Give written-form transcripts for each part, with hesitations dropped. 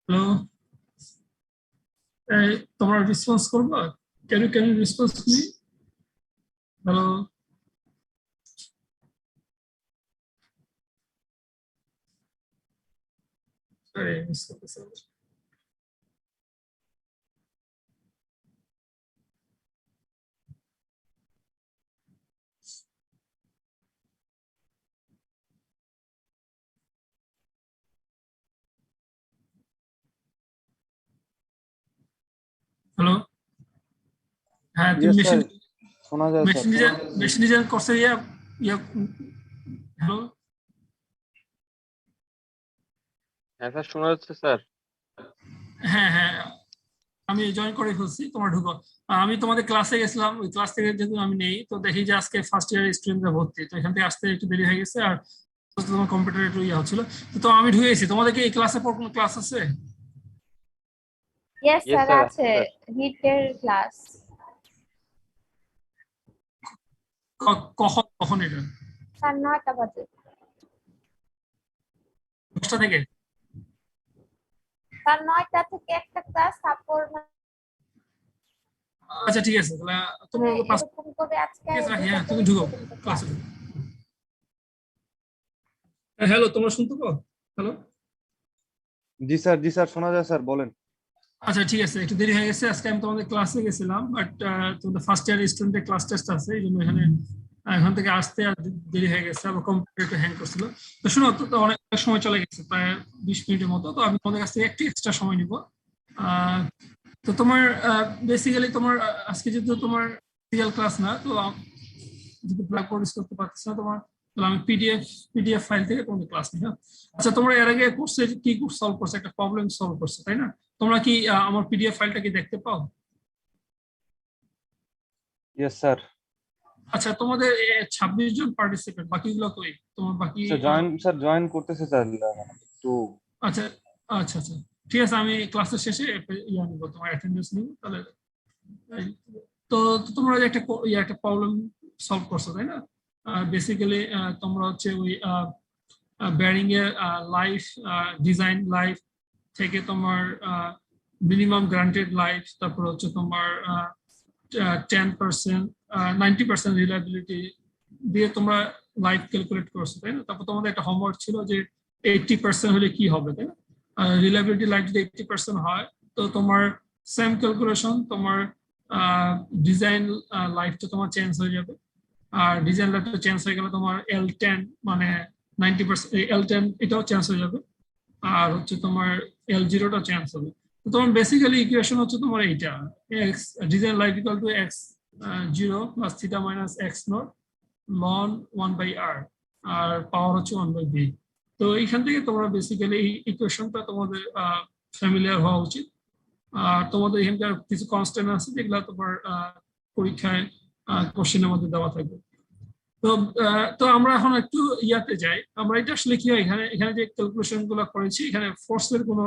Hello, তোমরা response করবা? Can you response me? Hello, আরে মিস করতেছে। হ্যালো, হ্যাঁ তুমি ইয়েস মেশিন স্যার, শোনা যায় sir. Machine design machine design করছে ইয়া ইয়া হ্যালো। হ্যাঁ স্যার, শোনা যাচ্ছে স্যার। হ্যাঁ হ্যাঁ, আমি জয়েন করে ফেলছি, তোমার ঢুকো। আমি তোমাদের ক্লাসে গেছিলাম, ওই ক্লাস থেকে যেহেতু আমি নেই, তো দেখি যে আজকে ফার্স্ট ইয়ার স্টুডেন্টরা ভর্তি, তো এখান থেকে আসতে একটু দেরি হয়ে গেছে। আর তোমার কম্পিউটার একটু ইয়ে হচ্ছিল, তো আমি ঢুকে গেছি। তোমাদের কি এই ক্লাসের পর কোনো ক্লাস আছে? ইয়েস ইয়েস স্যার, স্যার, আছে হিটের ক্লাস। কখন কখন এটা? স্যার 9টা বাজে। 10টা থেকে? স্যার 9টা থেকে একটা ক্লাস, তারপর আচ্ছা ঠিক আছে, তাহলে তোমার এরকম করে আজকে রাখি। হ্যাঁ তুমি ঢুকো ক্লাসে। হ্যালো, তোমরা শুনতে পাও? হ্যালো। জি স্যার, শোনা যায় স্যার, বলেন। আচ্ছা ঠিক আছে, একটু দেরি হয়ে গেছে। আজকে আমি তোমাদের ক্লাসে গেছিলাম, বাট তোমাদের ফার্স্ট ইয়ার স্টুডেন্টের ক্লাস টেস্ট আছে, এই জন্য এখানে এখান থেকে আসতে আর দেরি হয়ে গেছে। আবার কম্পিউটার একটু হ্যাং করছিল। তো শোনো, তো অনেক সময় চলে গেছে, প্রায় 20 মিনিটের মতো। তো আমি তোমাদের কাছ থেকে একটু এক্সট্রা সময় নিব। তো তোমার বেসিক্যালি তোমার আজকে যেহেতু তোমার রিয়েল ক্লাস না, তো যদি ব্ল্যাকবোর্ড ইউজ করতে পারতেছ না তোমার, তাহলে আমি পিডিএফ ফাইল থেকে তোমাদের ক্লাস নিই। হ্যাঁ, আচ্ছা তোমরা এর আগে কোর্সে কি কোর্স সলভ করছো? একটা প্রবলেম সলভ করছো, তাই না? তোমরা কি আমার পিডিএফ ফাইলটা কি দেখতে পাও? Yes sir. আচ্ছা, তোমাদের 26 জন পার্টিসিপেন্ট, বাকিগুলো কই? তোমার বাকি স্যার জয়েন করতেছে স্যার, একটু। আচ্ছা আচ্ছা আচ্ছা, ঠিক আছে। আমি ক্লাসের শেষে ইয়া নিব, তোমার অ্যাটেন্ডেন্স নিব তাহলে। তো তো তোমরা যে একটা প্রবলেম সলভ করছো, তাই না? বেসিক্যালি তোমরা হচ্ছে ওই বেয়ারিং এর লাইফ, ডিজাইন লাইফ থেকে তোমার মিনিমাম গ্রান্টেড লাইফ, তারপর হচ্ছে তোমার 10%, 90% রিলায়েবিলিটি দিয়ে তোমরা লাইফ ক্যালকুলেট করছো, তাই না? তারপর তোমাদের একটা হোমওয়ার্ক ছিল যে 80% হলে কি হবে, তাই না? রিলায়েবিলিটি লাইফ যদি 80% হয়, তো তোমার সেম ক্যালকুলেশন, তোমার ডিজাইন লাইফটা তোমার চেঞ্জ হয়ে যাবে। আর ডিজাইন লাইফটা চেঞ্জ হয়ে গেলে তোমার L10, মানে 90%, L10 এটাও চেঞ্জ হয়ে যাবে। আর হচ্ছে তোমার L0টা চেঞ্জ হবে। তো তোমার বেসিক্যালি ইকুয়েশন হচ্ছে তোমার এইটা, X design life equal to X 0 plus theta minus X not লন 1/r, আর পাওয়ার হচ্ছে 1/b। তো এইখান থেকে তোমরা বেসিক্যালি এই ইকুয়েশনটা তোমাদের ফ্যামিলিয়ার হওয়া উচিত। আর তোমাদের এখানকার কিছু কনস্ট্যান্ট আছে যেগুলো তোমার পরীক্ষায় কোশ্চেনের মধ্যে দেওয়া থাকবে। তো তো আমরা এখন একটু ইয়াতে যাই। আমরা এটা আসলে কি হয়, এখানে এখানে যে ক্যালকুলেশন গুলো করেছি, এখানে ফোর্সের কোনো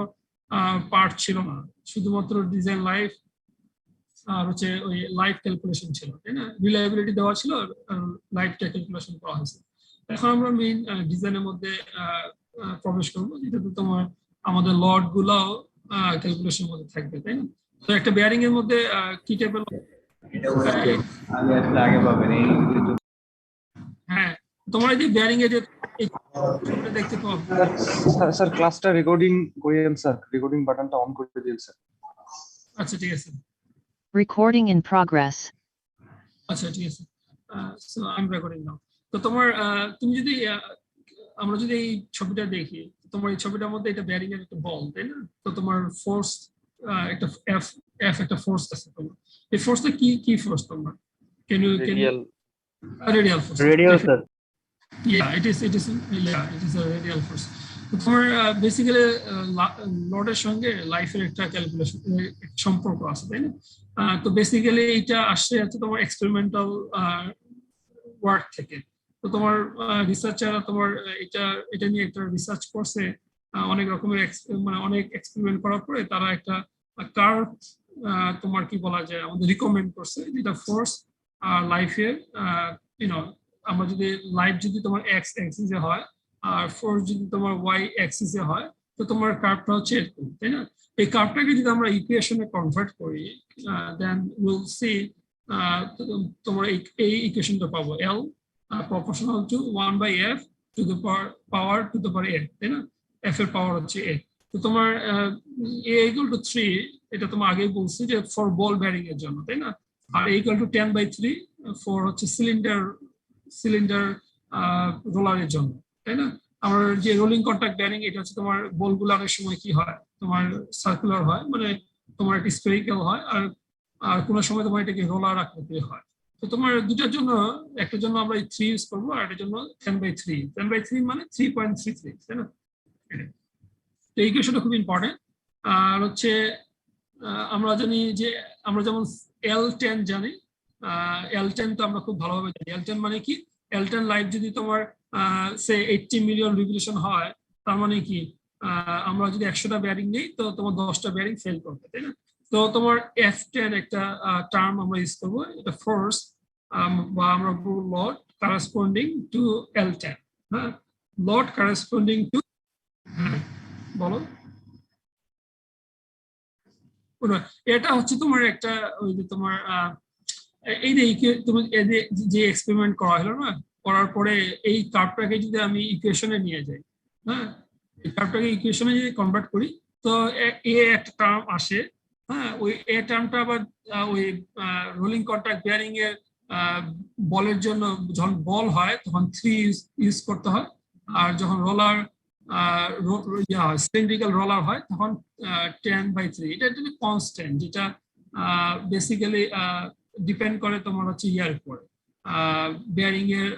পার্ট ছিল না, শুধুমাত্র ডিজাইন লাইফ আর হচ্ছে ওই লাইফ ক্যালকুলেশন ছিল, তাই না? রিলায়েবিলিটি দেওয়া ছিল, লাইফটা ক্যালকুলেশন করা হয়েছে। এখন আমরা মেইন ডিজাইনের মধ্যে প্রবেশ করবো, যেটাতে তোমার আমাদের লড গুলাও ক্যালকুলেশনের মধ্যে থাকবে, তাই না? তো একটা বেয়ারিং এর মধ্যে কি টাইপের, হ্যাঁ তোমার এই যে বেয়ারিং এর যে দেখতে পাবো। স্যার ক্লাসটা রেকর্ডিং করিয়েন স্যার, রেকর্ডিং বাটনটা অন করে দিন স্যার। আচ্ছা ঠিক আছে, Recording in progress. আচ্ছা ঠিক আছে। সো আই এম রেকর্ডিং নাও। তো তোমার তুমি যদি আমরা যদি এই ছবিটা দেখি, তোমার এই ছবিটার মধ্যে এটা বেয়ারিং এর একটা বল, তাই না? তো তোমার ফোর্স একটা এফ এফ একটা ফোর্স আছে তোমার। এই ফোর্সটা কি কি ফোর্স তোমার? Can you radial force? Radial sir. Yeah, it is a radial force. তো তোমার বেসিক্যালি লডের সঙ্গে লাইফের একটা ক্যালকুলেশন সম্পর্ক আছে, তাই না? তো বেসিক্যালি এটা আসছে হচ্ছে তোমার এক্সপেরিমেন্টাল ওয়ার্ক থেকে। তো তোমার রিসার্চাররা তোমার এটা এটা নিয়ে একটা রিসার্চ করছে, অনেক রকমের মানে অনেক এক্সপেরিমেন্ট করার পরে তারা একটা কার্ভ তোমার কি বলা যায় আমাদের রিকমেন্ড করছে, যেটা ফোর্স লাইফের ইউনো, আমরা যদি লাইফ যদি তোমার এক্স অ্যাক্সিসে হয় আর ফোর্স যদি তোমার ওয়াই অ্যাক্সিসে হয়, তো তোমার কার্ভটা হচ্ছে এরকম, তাই না? এই কার্ভটাকে যদি আমরা ইকুয়েশনে কনভার্ট করি, দেন উইল সি তোমার এই ইকুয়েশনটা পাবো, L proportional to 1/f to the power to the power a, তাই না? f এর পাওয়ার হচ্ছে a। তো তোমার a equal to 3, এটা তোমার আগেই বলছি যে ফর বল বেয়ারিং এর জন্য, তাই না? আর a equal to 10/3 ফর হচ্ছে সিলিন্ডার রোলারের জন্য, তাই না? আমার যে রোলিং কন্টাক্ট বেয়ারিং, এটা হচ্ছে তোমার বলগুলো অনেক সময় কি হয়, তোমার সার্কুলার হয়, মানে তোমার একটা স্ফেরিক্যাল হয়, আর কোনো সময় তোমার এটাকে রোলার আকৃতির হয়। তো তোমার দুটার জন্য, একটার জন্য আমরা 3 ইউজ করবো, আর এটার জন্য 10/3 মানে 3.33, তাই না? তো এই ইকুয়েশনটা খুব ইম্পর্টেন্ট। আর হচ্ছে আমরা জানি যে আমরা যেমন L10 জানি, L10 তো আমরা খুব ভালোভাবে জানি। L10 মানে কি? L10 লাইট যদি তোমার সে 80 মিলিয়ন রিভলিউশন হয়, তার মানে কি আমরা যদি 100টা বেয়ারিং নেই, তো তোমার 10টা বেয়ারিং ফেল করবে, তাই না? তো তোমার F10 একটা টার্ম আমরা ইউজ করবো, এটা ফোর্স বা আমরা বলবো লড কারেসপন্ডিং টু L10। হ্যাঁ, লড কারেসপন্ডিং টু, বলো। এটা হচ্ছে তোমার একটা ওই যে তোমার এই যে তুমি যে এক্সপেরিমেন্ট করা হলো না, করার পরে এই কার্ভটাকে যদি আমি ইকুয়েশনে নিয়ে যাই, হ্যাঁ, এই কার্ভটাকে ইকুয়েশনে যদি কনভার্ট করি, তো এ একটা টার্ম আসে, হ্যাঁ, ওই এ টার্মটা আবার ওই রোলিং কন্টাক্ট বেয়ারিং এর বলের জন্য যখন বল হয় তখন 3 ইউজ করতে হয়, আর যখন রোলার সিলিন্ড্রিক্যাল রোলার হয় তখন 10/3। এটা একটা কনস্ট্যান্ট, যেটা বেসিক্যালি ডিপেন্ড করে তোমার হচ্ছে ইয়ার উপরে, বেয়ারিং এর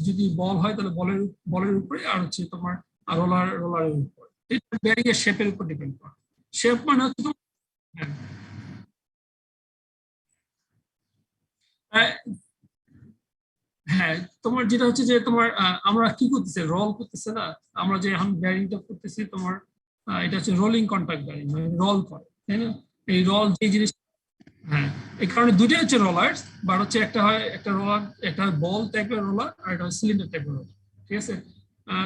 যদি বল হয় তাহলে বলের উপরে, আর হচ্ছে তোমার রোলারের উপরে। এটা বেয়ারিং এর শেপের উপর ডিপেন্ড করে। শেপ মানে হচ্ছে হ্যাঁ, তোমার যেটা হচ্ছে যে তোমার আমরা কি করতেছি, রোল করতেছে না, আমরা যে এখন বেয়ারিংটা করতেছি তোমার, এটা হচ্ছে রোলিং কন্টাক্ট বেয়ারিং, মানে রোল করে, তাই না? এই রোল যে জিনিস, হ্যাঁ, এই কারণে দুটোই হচ্ছে রোলার, বা হচ্ছে একটা হয় একটা রোলার, একটা বল টাইপের রোলার, আর একটা সিলিন্ডার টাইপের রোলার, ঠিক আছে?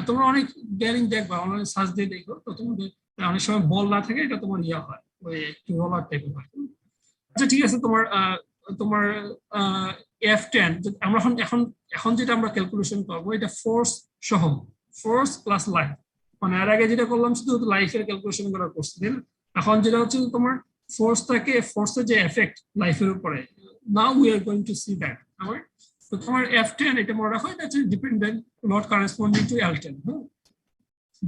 তোমরা অনেক বেয়ারিং দেখবা, অনলাইনে সার্চ দিয়ে দেখো, তো তোমাদের অনেক সময় বল না থাকে, এটা তোমার ইয়া হয়, ওই একটু রোলার টাইপের হয়। আচ্ছা, ঠিক আছে। তোমার তোমার F10 আমরা এখন যেটা আমরা ক্যালকুলেশন করবো, এটা ফোর্স সহ, ফোর্স প্লাস লাইফ, মানে এর আগে যেটা করলাম শুধু লাইফের ক্যালকুলেশন করা করছি, তাই না? এখন যেটা হচ্ছে তোমার ফোর্সের যে এফেক্ট লাইফের উপরে, now we are going to see that. তো তোমার F10 এটা মনে রাখো, এটা হচ্ছে dependent Lord corresponding two L10।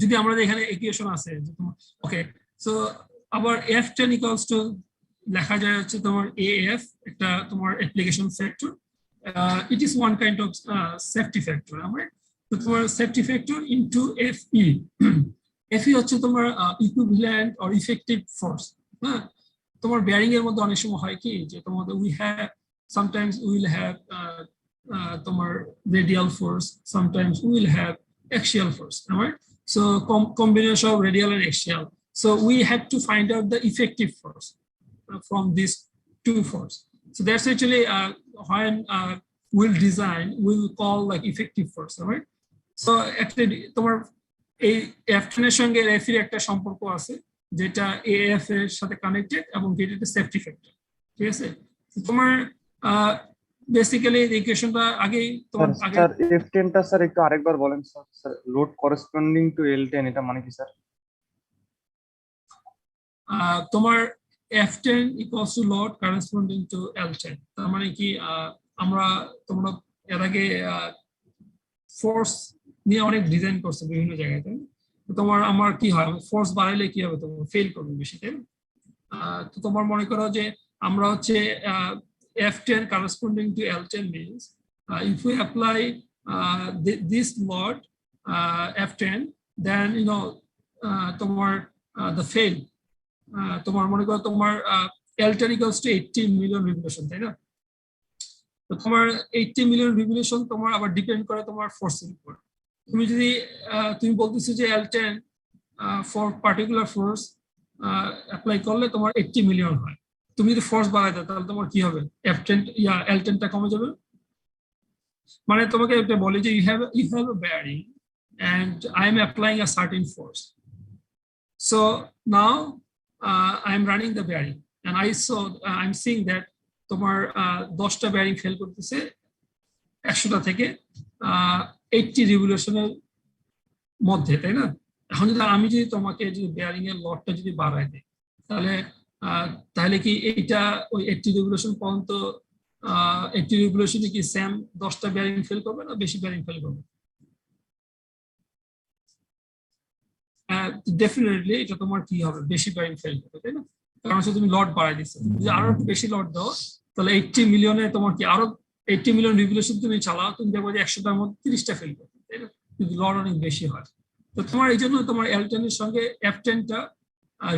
যদি আমাদের এখানে ইকুয়েশন আছে যে তোমার, ওকে, সো আবার F10 ইকুয়ালস টু লেখা যায় হচ্ছে তোমার AF, একটা তোমার application factor, it is one kind of safety factor. আমরা তো তোমার safety factor into FE। FE হচ্ছে তোমার ইকুইভ্যালেন্ট অর ইফেক্টিভ ফোর্স। হ্যাঁ, তোমার বেয়ারিং এর মধ্যে অনেক সময় হয় কি যে তোমাদের sometimes we will have তোমার radial force, sometimes we will have axial force, right? So combination of radial and axial, so we have to find out the effective force from these two force. So that's actually when we'll design, we'll call like effective force, right? So actually তোমার এই F10 এর সঙ্গে FE এর একটা সম্পর্ক আছে, যেটা AF এর সাথে কানেক্টেড, এবং যেটা সেফটি ফ্যাক্টর, ঠিক আছে? তোমার বেসিক্যালি ইকুয়েশনটা আগেই তোমার আগে, স্যার F10 টা স্যার একটু আরেকবার বলেন sir. Sir load corresponding to L10 এটা মানে কি স্যার? তোমার F10 equals to load corresponding to L10, তার মানে কি তোমরা এর আগে ফোর্স নিয়ে অনেক ডিজাইন করছে বিভিন্ন জায়গায়, তাই না? তোমার আমার কি হয়, ফোর্স বাড়াইলে কি হবে, তোমার ফেল করবে বেশি, তাই না? তো তোমার মনে করো যে আমরা হচ্ছে F10 corresponding to L10 means if we apply this load F10, then তোমার the fail, তোমার মনে করো তোমার L10 equals to 80 million revolution, তাই না? তো তোমার 80 মিলিয়ন রিভলিউশন তোমার আবার ডিপেন্ড করে তোমার ফোর্সের উপর। তুমি যদি তুমি বলতেছো যে L10 for particular force apply করলে তোমার 80 মিলিয়ন হয়, তুমি যদি ফোর্স বাড়াই দাও তাহলে তোমার কি হবে, F10 L10টা কমে যাবে। মানে তোমাকে একটা বলে যে you have a bearing and I am applying a certain force. So now I am running the bearing, and I'm seeing that তোমার 10টা bearing ফেল করতেছে 100টা থেকে 80 রিভলিউশনের মধ্যে, তাই না? এখন যদি আমি যদি তোমাকে যদি বেয়ারিং এর লটটা যদি বাড়াই দিই, তাহলে কি এইটা ওই 80 রিভলিউশন পর্যন্ত 80 রিভলিউশনে কি সেম 10টা বেয়ারিং ফেল করবে না বেশি বেয়ারিং ফেল করবে? ডেফিনেটলি এটা তোমার কি হবে, বেশি বেয়ারিং ফেল করবে, তাই না? কারণ হচ্ছে তুমি লট বাড়াই দিচ্ছ। যদি আরো একটু বেশি লট দাও তাহলে 80 মিলিয়নে তোমার কি আরো 80 মিলিয়ন রিভলিউশন তুমি চালাও, তুমি দেখো যে 100টার মধ্যে 30টা ফেল করবে, তাই না? কিন্তু লট অনেক বেশি হয়। তো তোমার এই জন্য তোমার L10 এর সঙ্গে F10টা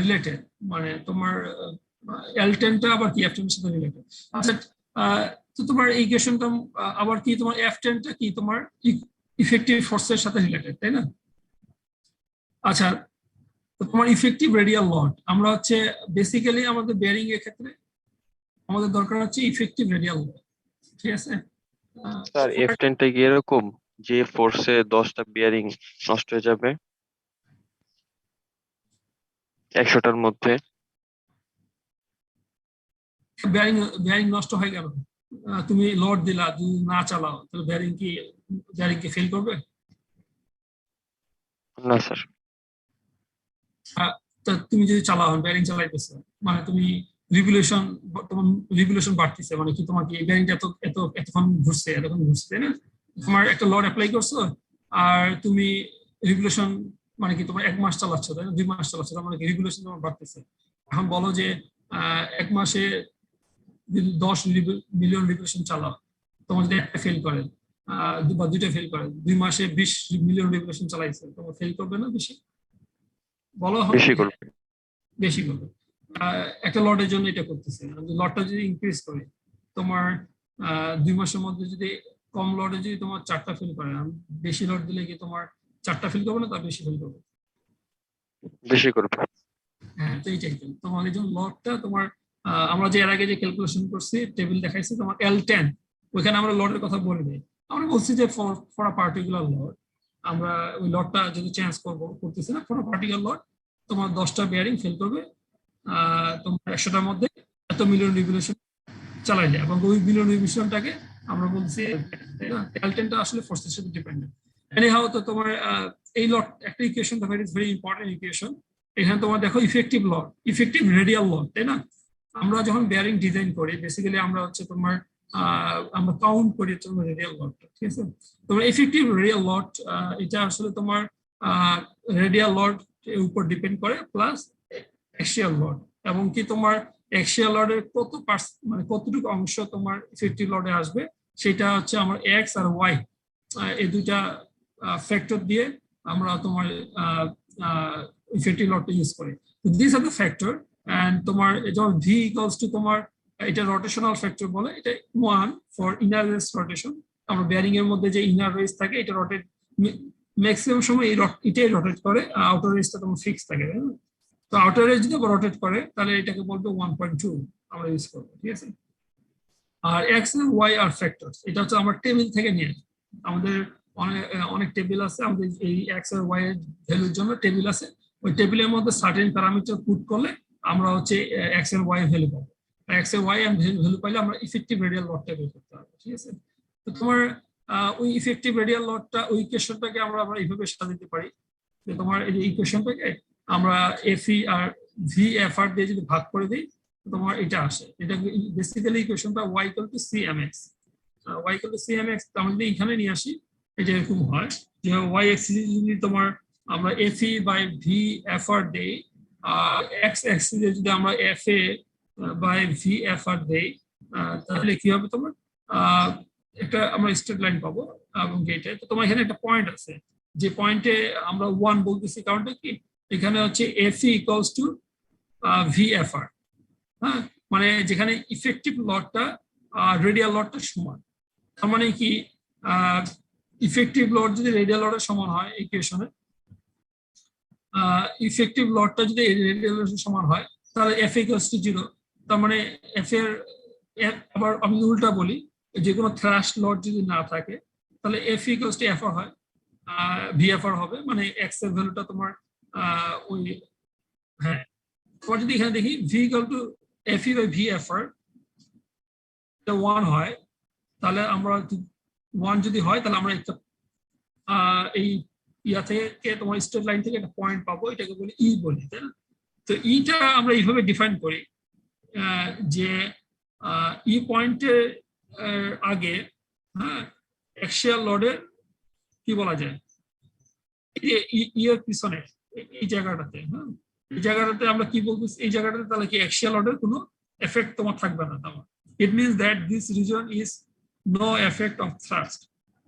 রিলেটেড, মানে তোমার L10টা আবার কি F10 এর সাথে রিলেটেড। আচ্ছা, তো তোমার এই ইকুয়েশনটা আবার কি তোমার F10টা কি তোমার ইফেক্টিভ ফোর্সের সাথে রিলেটেড, তাই না? আচ্ছা, তো তোমার ইফেক্টিভ রেডিয়াল লড, আমরা হচ্ছে বেসিক্যালি আমাদের বেয়ারিং এর ক্ষেত্রে আমাদের দরকার হচ্ছে ইফেক্টিভ রেডিয়াল লড, ঠিক আছে? স্যার F10টা কি এরকম যে ফোর্সে 10টা বিয়ারিং নষ্ট হয়ে যাবে 100টার মধ্যে? বেয়ারিং নষ্ট হয়ে গেল, তুমি লোড দিলা, যদি না চালাও তাহলে বেয়ারিং কি ফেল করবে? না স্যার। তুমি যদি চালাও, বেয়ারিং চালাইতেছো, মানে তুমি রিভলিউশন বাড়তেছে, মানে কি তোমার কি বেয়ারিংটা এতক্ষণ ঘুরছে, তাই না? তোমার একটা লোড অ্যাপ্লাই করছো আর তুমি রিভলিউশন মানে কি তোমার 1 মাস চালাচ্ছ, তাই না? 2 মাস চালাচ্ছ, তার মানে কি রিভলিউশন তোমার বাড়তেছে। এখন বলো যে 1 মাসে যদি 10 মিলিয়ন রিভলিউশন চালাও, তোমার যদি একটা ফেল করে বা 2টা ফেল করে, 2 মাসে 20 মিলিয়ন রিভলিউশন চালাইছে, তোমার ফেল করবে না বেশি? বলো বেশি করবে। বেশি করবে। একটা লটের জন্য এটা করতেছে। লটটা যদি ইনক্রিজ করে, তোমার 2 মাসের মধ্যে যদি কম লটে যদি তোমার 4টা ফেল করে, বেশি লট দিলে কি তোমার 4টা ফেল করবে না তার বেশি ফেল করবে? বেশি করবে। হ্যাঁ, তো এইটাই তো তোমার এই জন্য লটটা তোমার আমরা যে এর আগে যে ক্যালকুলেশন করছি, টেবিল দেখাইছি তোমার L10, ওইখানে আমরা লটের কথা বলি নাই। আমরা বলছি যে ফর আ পার্টিকুলার লট আমরা ওই লটটা যদি চেঞ্জ করতেছি না, ফর আ পার্টিকুলার লট তোমার 10টা বেয়ারিং ফেল করবে তোমার 100টার মধ্যে এত মিলিয়ন রিভলিউশন চালাইলে, এবং ওই মিলিয়ন রিভলিউশনটাকে আমরা বলছি L10টা আসলে ফোর্সের সাথে ডিপেন্ডেন্ট। এনিহাউ, তো তোমার এই লট একটা ইকুয়েশন দেখো, it is very important equation. এখানে তোমার দেখো ইফেক্টিভ রেডিয়াল লড, তাই না? আমরা যখন বেয়ারিং ডিজাইন করি বেসিক্যালি আমরা হচ্ছে তোমার আমরা কাউন্ট করি তোমার রেডিয়াল লডটা, ঠিক আছে? তোমার ইফেক্টিভ রেডিয়াল লড এটা আসলে তোমার রেডিয়াল লড এর উপর ডিপেন্ড করে, প্লাস অ্যাক্সিয়াল লড, এবং কি তোমার অ্যাক্সিয়াল লডের মানে কতটুকু অংশ তোমার ইফেক্টিভ লডে আসবে, সেটা হচ্ছে আমার এক্স আর ওয়াই এই দুইটা ফ্যাক্টর দিয়ে আমরা তোমার ইফেক্টিভ লডটা ইউজ করি। This are the factor, and তোমার যখন ভি ইকুয়ালস টু তোমার এটা রোটেশনাল ফ্যাক্টর বলে, এটা 1 ফর ইনার রেস রোটেশন। আমরা বেয়ারিং এর মধ্যে যে ইনার রেস থাকে এটা রোটেট ম্যাক্সিমাম সময় এটাই রোটেট করে, আউটার রেসটা তোমার ফিক্স থাকে, তাই না? তো আউটার রেস যদি রোটেট করে তাহলে এটাকে বলবো 1.2 আমরা ইউজ করবো, ঠিক আছে? আর এক্স আর ওয়াই আর ফ্যাক্টরস, এটা হচ্ছে আমার টেবিল থেকে নিয়ে, আমাদের অনেক টেবিল আছে, আমাদের এই এক্স আর ওয়াই এর ভ্যালুর জন্য টেবিল আছে, ওই টেবিলের মধ্যে সার্টেন প্যারামিটার পুট করলে আমরা হচ্ছে এক্স আর ওয়াই এর ভ্যালু পাবো। এক্স আর ওয়াই এর ভ্যালু পাইলে আমরা ইফেক্টিভ রেডিয়াল লডটা বের করতে পারবো, ঠিক আছে? তো তোমার ওই ইফেক্টিভ রেডিয়াল লডটা ওই ইকুয়েশনটাকে আমরা এইভাবে সাজাতে পারি যে তোমার এই ইকুয়েশনটাকে আমরা এফই আর ভি এফ আর দিয়ে যদি ভাগ করে দিই তোমার এটা আসে। এটা basically ইকুয়েশনটা y = cmx, y = cmx আমরা এখানে নিয়ে আসি, এটা এরকম হয় যে y axis যদি তোমার আমরা fe by V F R দেই, x axis যদি আমরা fa by V F R দেই, তাহলে কি হবে তোমার একটা আমরা স্ট্রেট লাইন পাবো। এবং এটা তো তোমার এখানে একটা পয়েন্ট আছে, যে পয়েন্টে আমরা 1 বলতেছি, কারণটা কি এখানে হচ্ছে fe = VFR, হ্যাঁ, মানে যেখানে ইফেক্টিভ লডটা রেডিয়াল লডটা সমান। তার মানে কি ইফেক্টিভ লড যদি রেডিয়াল লডের সমান হয় ইকুয়েশনে, ইফেক্টিভ লডটা যদি রেডিয়াল লডের সমান হয় তাহলে F = 0। তার মানে F এর আবার আমি উল্টা বলি, যে কোনো থ্রাশ লড যদি না থাকে তাহলে F = FR হয়, ভিএফআর হবে, মানে এক্স এর ভ্যালুটা তোমার ওই, হ্যাঁ তোমার যদি এখানে দেখি V equal to F E by VFR এটা 1 হয়, তাহলে আমরা 1 যদি হয় তাহলে আমরা একটা এই ইয়া থেকে তোমার স্ট্রেট লাইন থেকে একটা পয়েন্ট পাবো, এটাকে বলি ই বলি, তাই না? তো ইটা আমরা এইভাবে ডিফাইন করি যে ই পয়েন্টের আগে, হ্যাঁ, অ্যাক্সিয়াল লোডের কি বলা যায়, ই এর পিছনে এই জায়গাটাতে, হ্যাঁ, এই জায়গাটাতে আমরা কি বলবো, এই জায়গাটাতে তাহলে কি অ্যাক্সিয়াল লোডের কোনো এফেক্ট তোমার থাকবে না। তোমার it means that this reason is no effect of thrust,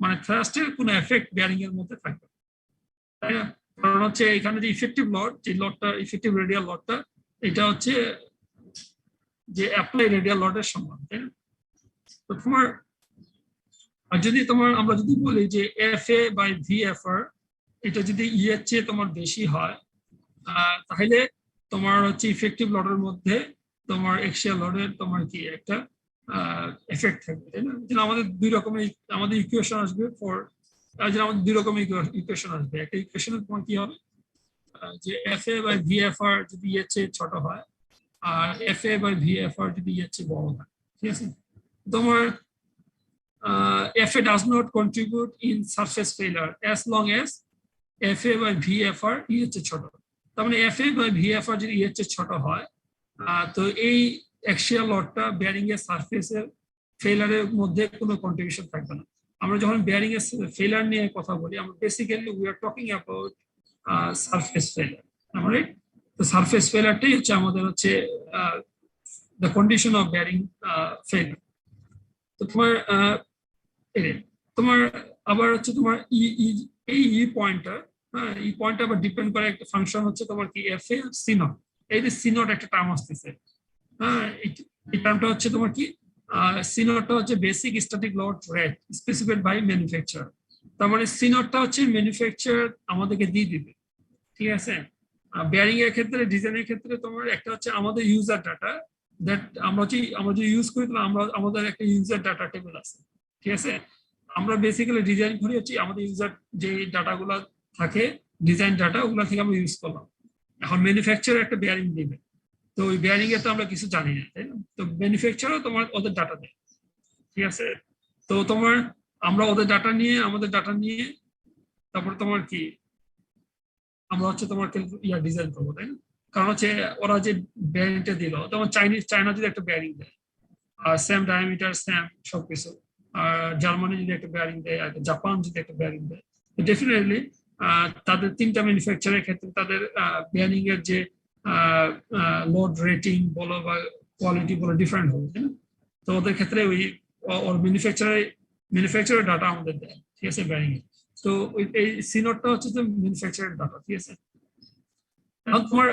মানে থ্রাস্টের কোনো এফেক্ট বেয়ারিং এর মধ্যে থাকবে, তাই না? কারণ হচ্ছে এখানে যে ইফেক্টিভ লোড, যে লোডটা ইফেক্টিভ রেডিয়াল লোডটা, এটা হচ্ছে যে অ্যাপ্লাই রেডিয়াল লোডের সমান, তাই না? তো তোমার আর যদি তোমার আমরা যদি বলি যে এফ এ বাই ভিএফআর এটা যদি ই এর চেয়ে তোমার বেশি হয়, তাহলে তোমার হচ্ছে ইফেক্টিভ লোডের মধ্যে তোমার এক্সিয়াল লোডের তোমার কি একটা এফেক্ট থাকবে, তাই না? যেন আমাদের দুই রকমের আমাদের ইকুয়েশন আসবে ফর, যেন আমাদের দুই রকমের ইকুয়েশন আসবে। একটা ইকুয়েশনে তোমার কি হবে যে এফ এ বাই ভিএফআর যদি এর চেয়ে ছোট হয়, আর এফ এ বাই ভিএফআর যদি এর চেয়ে বড় হয়, ঠিক আছে? তোমার FA does not contribute in surface failure as long as FA by VFR ই হচ্ছে ছোট। তার মানে FA by VFR যদি ই হচ্ছে ছোট হয়, তো এই অ্যাক্সিয়াল লোডটা বেয়ারিং এর সারফেসের ফেইলারের মধ্যে কোনো কন্ট্রিবিউশন থাকবে না। আমরা যখন বেয়ারিং এর ফেইলার নিয়ে কথা বলি, আমরা basically we are talking about surface failure, right? তো সারফেস ফেইলারটাই হচ্ছে আমাদের হচ্ছে the condition of bearing failure. তো তোমার আবার হচ্ছে তোমার ই পয়েন্টার, হ্যাঁ, ই পয়েন্টার আবার ডিপেন্ড করে একটা ফাংশন হচ্ছে তোমার কি এফ এ সি নট। এই যে সি নট একটা টার্ম আসতেছে, হ্যাঁ, এই টার্মটা হচ্ছে তোমার কি সি নটটা হচ্ছে basic static load rate specified by manufacturer. তার মানে সি নটটা হচ্ছে ম্যানুফ্যাকচারার আমাদেরকে দিয়ে দিবে, ঠিক আছে? বেয়ারিং এর ক্ষেত্রে, ডিজাইনের ক্ষেত্রে তোমার একটা হচ্ছে আমাদের ইউজার ডাটা, দ্যাট আমরা যদি ইউজ করি তাহলে আমাদের একটা ইউজার ডাটা টেবিল আছে, ঠিক আছে? আমরা বেসিক্যালি ডিজাইন করি হচ্ছে আমাদের ইউজার যে ডাটাগুলো থাকে, ডিজাইন ডাটা, ওগুলো থেকে আমরা ইউজ করলাম। এখন ম্যানুফ্যাকচারার একটা বেয়ারিং দিবে, তো ওই বেয়ারিং এ তো আমরা কিছু জানি না, তাই না? তো ম্যানুফ্যাকচারার তোমার ওদের ডাটা দেয়, ঠিক আছে? তো তোমার আমরা ওদের ডাটা নিয়ে, আমাদের ডাটা নিয়ে তারপরে তোমার কি আমরা হচ্ছে তোমার ইয়া ডিজাইন করবো, তাই না? কারণ হচ্ছে ওরা যে বেয়ারিংটা দিল, যেমন চায়না যদি একটা বেয়ারিং দেয়, সেম ডায়ামিটার সেম সবকিছু, আর জার্মানি যদি একটা বেয়ারিং দেয়, আর জাপান যদি একটা বেয়ারিং দেয়, ডেফিনেটলি তাদের তিনটা ম্যানুফ্যাকচারের ক্ষেত্রে তাদের বেয়ারিং এর যে লোড রেটিং বলো বা কোয়ালিটি বলো ডিফারেন্ট হবে, তাই না? তো ওদের ক্ষেত্রে ওই ওর ম্যানুফ্যাকচারের ডাটা আমাদের দেয়, ঠিক আছে, বেয়ারিং এর। তো এই সিনোটটা হচ্ছে যে ম্যানুফ্যাকচারের ডাটা, ঠিক আছে? এখন তোমার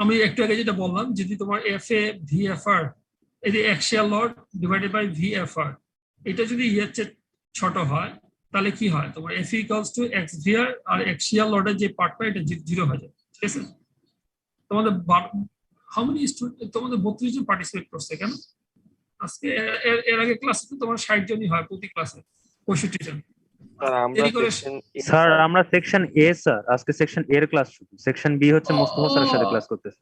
আমি একটু আগে যেটা বললাম, যদি তোমার এফ এ ভিএফআর এই যে axial load divided by VFR এটা যদি ইয়ের চেয়ে ছোট হয়, তাহলে কি হয়, তোমার F equals to X VR, আর অ্যাক্সিয়াল লোডের যে পার্টটা এটা 0 হয়ে যায়, ঠিক আছে? তোমাদের হাউ মেনি স্টুডেন্ট, তোমাদের 32 জন পার্টিসিপেট করছে কেন আজকে? এর আগে ক্লাসে তো তোমার 60 জনই হয় প্রতি ক্লাসে, 65 জন। স্যার আমরা সেকশন এ স্যার, আজকে সেকশন এর ক্লাস শুরু, সেকশন বি হচ্ছে মোস্তফা স্যারের সাথে ক্লাস করতেছে।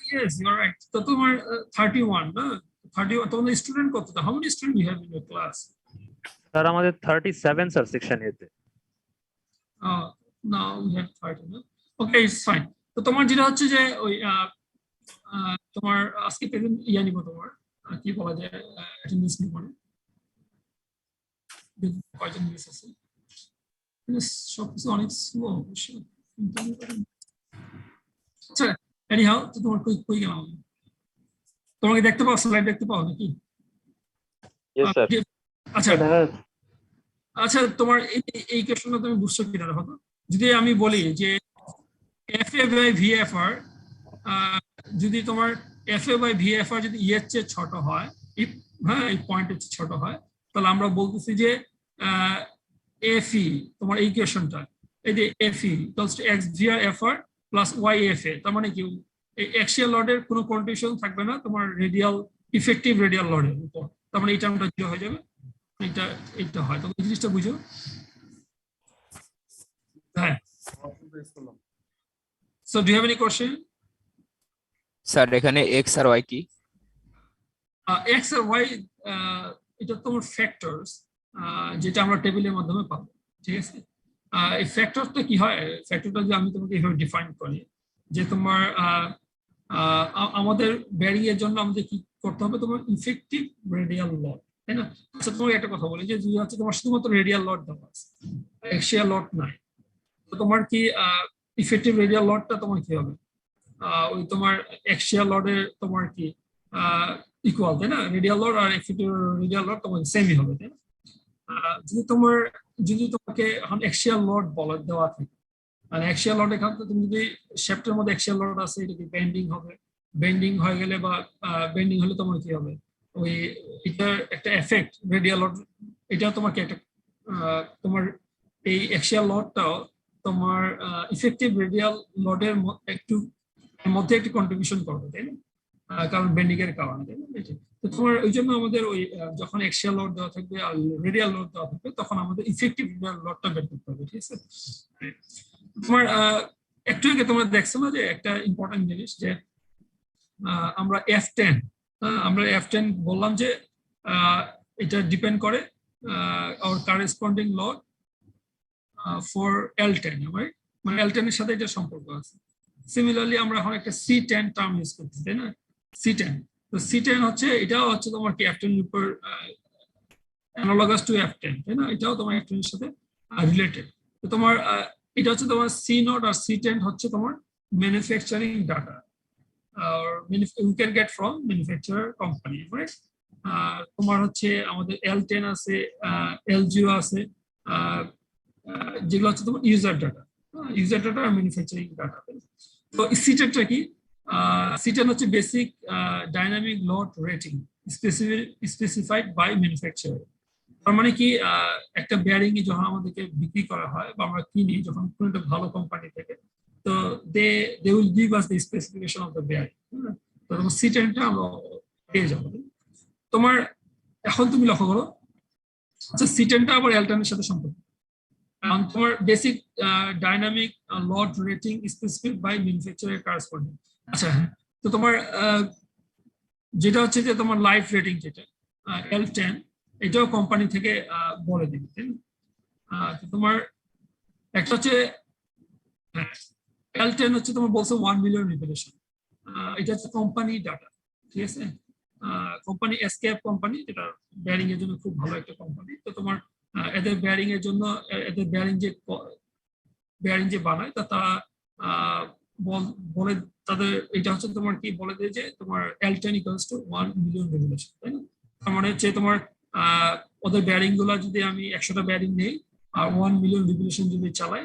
Yes you are right. তো তোমার 31 না, 31 তোমাদের স্টুডেন্ট কত? How many student you have in your class? Sir আমাদের 37 স্যার সেকশন এ তে। নাও উই হ্যাভ 30 না, ওকে ইটস ফাইন। তো তোমার যেটা হচ্ছে যে ওই তোমার আজকে প্রেজেন্ট ইয়া নিব, তোমার কি বলা যায় অ্যাটেন্ডেন্স নিব না, কয়জন মিস আছে, সবকিছু অনেক স্লো অবশ্য। আচ্ছা এনিহাউ, তো তোমার কই গেলাম, তোমাকে দেখতে পাও, স্লাইড দেখতে পাও নাকি? আচ্ছা আচ্ছা, তোমার এই কোশ্চেনটা তুমি বুঝছো কিনা দেখো তো। যদি আমি বলি যে এফ এ বাই ভিএফআর, যদি তোমার এফ এ বাই ভিএফআর যদি ই এর চেয়ে ছোট হয়, হ্যাঁ, এই পয়েন্টের চেয়ে ছোট হয়, তাহলে আমরা বলতেছি যে এফই তোমার এই কোশ্চেনটা, এই যে FE equals to X VR FR plus Y F A, তার মানে কি এই অ্যাক্সিয়াল লোডের কোনো কন্ডিশন থাকবে না তোমার রেডিয়াল ইফেক্টিভ রেডিয়াল লোডের উপর, তার মানে এই টার্মটা 0 হয়ে যাবে। এটা হয়, তো এই জিনিসটা বুঝো। হ্যাঁ, so do you have any question? Sir এখানে এক্স আর ওয়াই কি? X আর Y এটা তোমার ফ্যাক্টরস যেটা আমরা টেবিলের মাধ্যমে পাবো, ঠিক আছে? এই ফ্যাক্টরটা কি হয়, ফ্যাক্টরটা যে আমি তোমাকে এইভাবে ডিফাইন করি যে তোমার আমাদের ব্যারিং এর জন্য আমাদের কি করতে হবে, তোমার ইফেক্টিভ রেডিয়াল লট, তাই না? আচ্ছা তোমাকে একটা কথা বলি যে যদি হচ্ছে তোমার শুধুমাত্র রেডিয়াল লট দেওয়া আছে, অ্যাক্সিয়াল লট নাই, তো তোমার কি ইফেক্টিভ রেডিয়াল লটটা তোমার কি হবে, ওই তোমার অ্যাক্সিয়াল লটের তোমার কি ইকুয়াল, তাই না? রেডিয়াল লট আর ইফেক্টিভ রেডিয়াল লট তোমার সেমই হবে, তাই না? যদি তোমাকে এখন অ্যাক্সিয়াল লট বলা দেওয়া থাকে, মানে অ্যাক্সিয়াল লট এখান থেকে তুমি যদি শেফটের মধ্যে অ্যাক্সিয়াল লট আছে, এটা কি বেন্ডিং হবে, বেন্ডিং হয়ে গেলে বা বেন্ডিং হলে তোমার কি হবে, ওই এটার একটা এফেক্ট রেডিয়াল লট, এটা তোমাকে একটা তোমার এই অ্যাক্সিয়াল লটটাও তোমার ইফেক্টিভ রেডিয়াল লটের একটু মধ্যে একটু কন্ট্রিবিউশন করবে, তাই না? কারণ বেন্ডিং এর কারণে, তাই না? তো তোমার ওই জন্য আমাদের ওই যখন অ্যাক্সিয়াল লোড দেওয়া থাকবে আর রেডিয়াল লোড দেওয়া থাকবে তখন আমাদের ইফেক্টিভ রেডিয়াল লোডটা বের করতে হবে, ঠিক আছে? তোমার একটু আগে তোমরা দেখছো না যে একটা ইম্পর্টেন্ট জিনিস যে আমরা F10 বললাম যে এটা ডিপেন্ড করে our corresponding load for L10, right? মানে L10 এর সাথে এটা সম্পর্ক আছে। সিমিলারলি আমরা এখন একটা C10 টার্ম ইউজ করছি, তাই না? C10, তো C10 হচ্ছে এটাও হচ্ছে তোমার কি F10 এর উপর অ্যানালগাস টু F10, তাই না? এটাও তোমার F10 এর সাথে রিলেটেড। তো তোমার এটা হচ্ছে তোমার C0 আর C10 হচ্ছে তোমার manufacturing data or you can get from manufacturer company, right? তোমার হচ্ছে আমাদের L10 আছে, LGO আছে, যেগুলো হচ্ছে তোমার ইউজার ডাটা আর ম্যানুফ্যাকচারিং ডাটা। তো C10টা কি? C10 হচ্ছে basic dynamic load rating specified by manufacturer. তার মানে কি একটা বেয়ারিং যখন আমাদেরকে বিক্রি করা হয় বা আমরা কিনি যখন কোনো একটা ভালো কোম্পানি থেকে, তো they will give us the specification of the bearing. তো তোমার C10টা আমরা পেয়ে যাবো। তোমার এখন তুমি লক্ষ্য করো, আচ্ছা C10টা আবার L10 এর সাথে সম্পর্ক, তোমার basic dynamic load rating specific by manufacturer corresponding. আচ্ছা হ্যাঁ, তো তোমার যেটা হচ্ছে যে তোমার লাইফ রেটিং যেটা L10, এটাও কোম্পানি থেকে বলে দিবে, তাই না? তো তোমার একটা হচ্ছে L10 হচ্ছে তোমার বলছে 1 মিলিয়ন রিভলিউশন, এটা হচ্ছে কোম্পানি ডাটা, ঠিক আছে? কোম্পানি এসকেএফ কোম্পানি, যেটা বেয়ারিং এর জন্য খুব ভালো একটা কোম্পানি। তো তোমার এদের বেয়ারিং এর জন্য এদের বেয়ারিং যে বানায় তা তারা বলে তাদের এটা হচ্ছে তোমার কি বলে দেয় যে তোমার L10 equals to 1 million revolution, তাই না? তার মানে হচ্ছে তোমার ওদের বেয়ারিং গুলা যদি আমি 100টা বেয়ারিং নেই আর 1 মিলিয়ন রিভলিউশন যদি চালাই,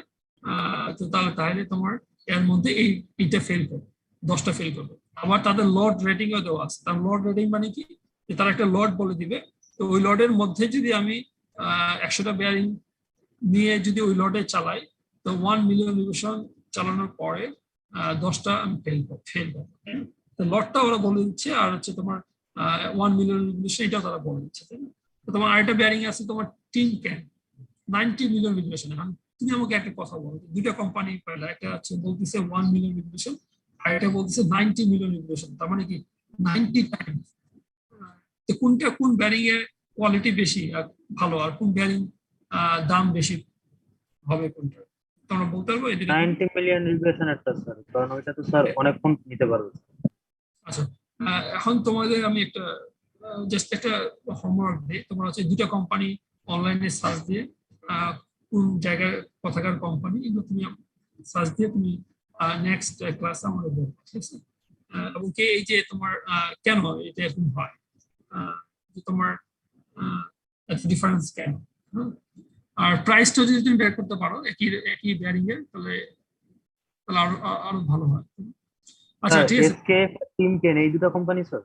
তো তাহলে তোমার এর মধ্যে এইটা ফেল করবে, 10টা ফেল করবে। আবার তাদের লড রেটিং ও দেওয়া আছে। তার লড রেটিং মানে কি, যে তারা একটা লড বলে দিবে, তো ওই লডের মধ্যে যদি আমি 100টা বেয়ারিং নিয়ে যদি ওই লডে চালাই, তো 1 মিলিয়ন রিভলিউশন চালানোর পরে 10টা আমি ফেল করবো। তো লডটা ওরা বলে দিচ্ছে, আর হচ্ছে তোমার 1 মিলিয়ন রিভলিউশন এটাও তারা বলে দিচ্ছে, তাই না? তো তোমার আরেকটা বেয়ারিং আছে তোমার টিন ক্যান 90 মিলিয়ন রিভলিউশন। এখন তুমি আমাকে একটা কথা বলো, দুইটা কোম্পানি পয়লা, একটা হচ্ছে বলতেছে 1 মিলিয়ন রিভলিউশন আর এটা বলতেছে 90 মিলিয়ন রিভলিউশন, তার মানে কি 90 টাইমস। তো কোন বেয়ারিং এর কোয়ালিটি বেশি আর ভালো, আর কোন বেয়ারিং দাম বেশি হবে, কোনটা তোমরা বলতে পারবো? 90 মিলিয়ন রিভলিউশন একটা স্যার, কারণ ওইটা তো স্যার অনেকক্ষণ নিতে পারবে। আচ্ছা, এখন তোমাদের আমি একটা জাস্ট একটা হোমওয়ার্ক দিই। তোমরা হচ্ছে দুটা কোম্পানি অনলাইনে সার্চ দিয়ে কোন জায়গায় কোথাকার কোম্পানি, এগুলো তুমি সার্চ দিয়ে তুমি নেক্সট ক্লাসে আমাদের বলবো, ঠিক আছে? এবং এই যে তোমার কেন এটা এরকম হয়, যে তোমার ডিফারেন্স কেন, আর প্রাইসটা যদি তুমি বের করতে পারো একই বেয়ারিং এর, তাহলে আরো ভালো হয়। আচ্ছা ঠিক আছে। এসকেএফ টিম কেন এই দুটো কোম্পানি স্যার?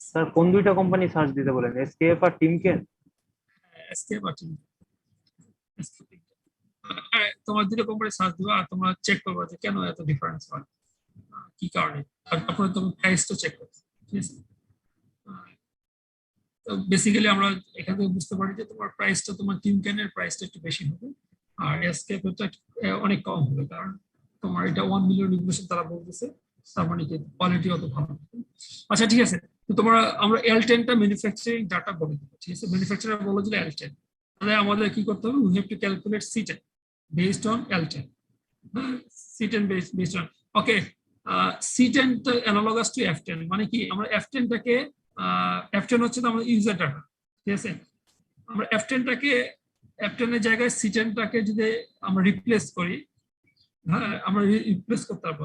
স্যার কোন দুইটা কোম্পানি সার্চ দিতে বলেন, এসকেএফ আর টিম কেন? এসকেএফ আর টিম, তোমার দুটো কোম্পানি সার্চ দিবা আর তোমরা চেক করবা যে কেন এত ডিফারেন্স হয়, কি কারণে, আর তারপরে তুমি প্রাইসটা চেক করবে, ঠিক আছে? বেসিক্যালি আমরা এখান থেকে বুঝতে পারি যে তোমার প্রাইসটা তোমার টিমকেনের প্রাইসটা একটু বেশি হবে আর এসকেপটা অনেক কম হবে, কারণ তোমার এটা 1 মিলিয়ন রিভলিউশন তারা বলতেছে, তার মানে কি কোয়ালিটি অত ভালো হবে। আচ্ছা ঠিক আছে, তো তোমরা আমরা L10টা ম্যানুফ্যাকচারিং ডাটা বলে দেবো, ঠিক আছে? ম্যানুফ্যাকচারার বলে দিলে L10, তাহলে আমাদের কি করতে হবে? We have to calculate C10 based on L10, C10 based on, okay. C10 তো অ্যানালগাস টু F10, মানে কি আমরা F10টাকে F10 হচ্ছে আমাদের ইউজার ডাটা, ঠিক আছে? আমরা F10টাকে F10 এর জায়গায় C10টাকে যদি আমরা রিপ্লেস করি, হ্যাঁ আমরা রিপ্লেস করতে পারবো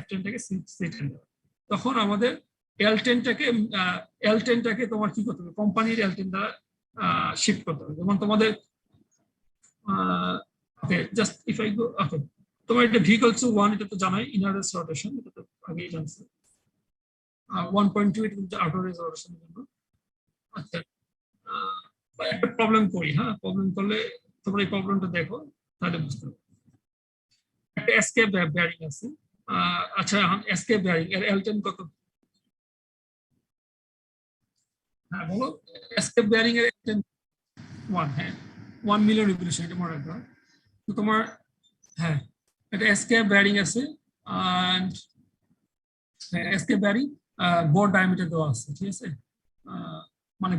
F10টাকে C10, তখন আমাদের L10টাকে তোমার কি করতে হবে? কোম্পানির L10 দ্বারা শিফট করতে হবে। যেমন তোমাদের okay just if I go, okay তোমার এটা ভেহিকলস 1, এটা তো জানোই ইনার রোটেশন, এটা তো আগেই জানছো। 1.2 এটা কিন্তু আউটার রোটেশনের জন্য। আচ্ছা একটা প্রবলেম করি, হ্যাঁ প্রবলেম করলে তোমরা এই প্রবলেমটা দেখো তাহলে বুঝতে পারবে। একটা এসকেপ বেয়ারিং আছে, আচ্ছা এসকেপ বেয়ারিং এর L10 কত? হ্যাঁ বলো, এসকেপ বেয়ারিং এর L10 1, হ্যাঁ 1 মিলিয়ন রিভলিউশন, এটা মনে রাখবা। তো তোমার হ্যাঁ এটা এসকেপ বেয়ারিং আছে, and SKF bearing bore diameter দেওয়া আছে, ঠিক আছে? মানে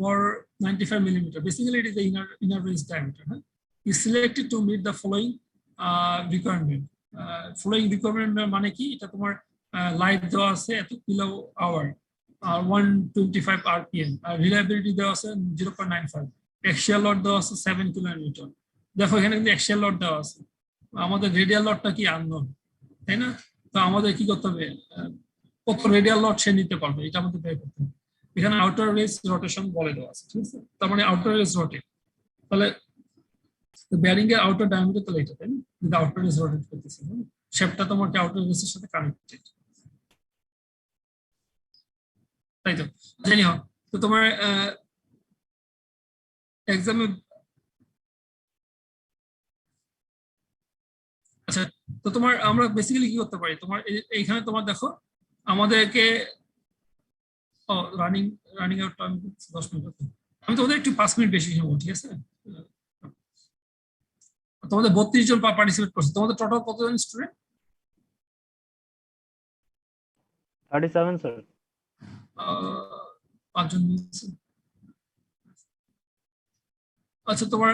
bore 95 millimeter. Basically, it is the inner range diameter. Huh? Is selected to meet the following requirement. Following requirement মানে কি? এটা তোমার লাইট দেওয়া আছে এত কিলো আওয়ার, 125 rpm, রিলায়েবিলিটি দেওয়া আছে 0.95, অ্যাক্সিয়াল লোড দেওয়া আছে 7 কিলোমিটার। দেখো এখানে কিন্তু অ্যাক্সিয়াল লোড দেওয়া আছে, আমাদের রেডিয়াল লোডটা কি আননোন, তাই না? তো আমাদের কি করতে হবে? কত রেডিয়াল লোড সে নিতে পারবে এটা আমাদের বের করতে হবে। এখানে আউটার রেজ রোটেশন বলে দেওয়া আছে, ঠিক আছে? তার মানে আউটার রেজ রোটেট, তাহলে বেয়ারিং এর আউটার ডায়ামিটার তাহলে এটা, তাই না? যদি আউটার রেজ রোটেট করতেছে, শেপটা তোমার আউটার রেজের সাথে কানেক্টেড, তাই তো? জানি হোক, তো তোমার এক্সামে আচ্ছা, তো তোমার আমরা বেসিক্যালি কি করতে পারি? তোমার এইখানে তোমার দেখো আমাদেরকে রানিং আউট টাইম 10 মিনিট, আমি তোমাদের একটু 5 মিনিট বেশি নেবো, ঠিক আছে? তোমাদের 32 জন পার্টিসিপেট করছে, তোমাদের টোটাল কতজন স্টুডেন্ট? 37 স্যার। 5 জন মিলছে। আচ্ছা তোমার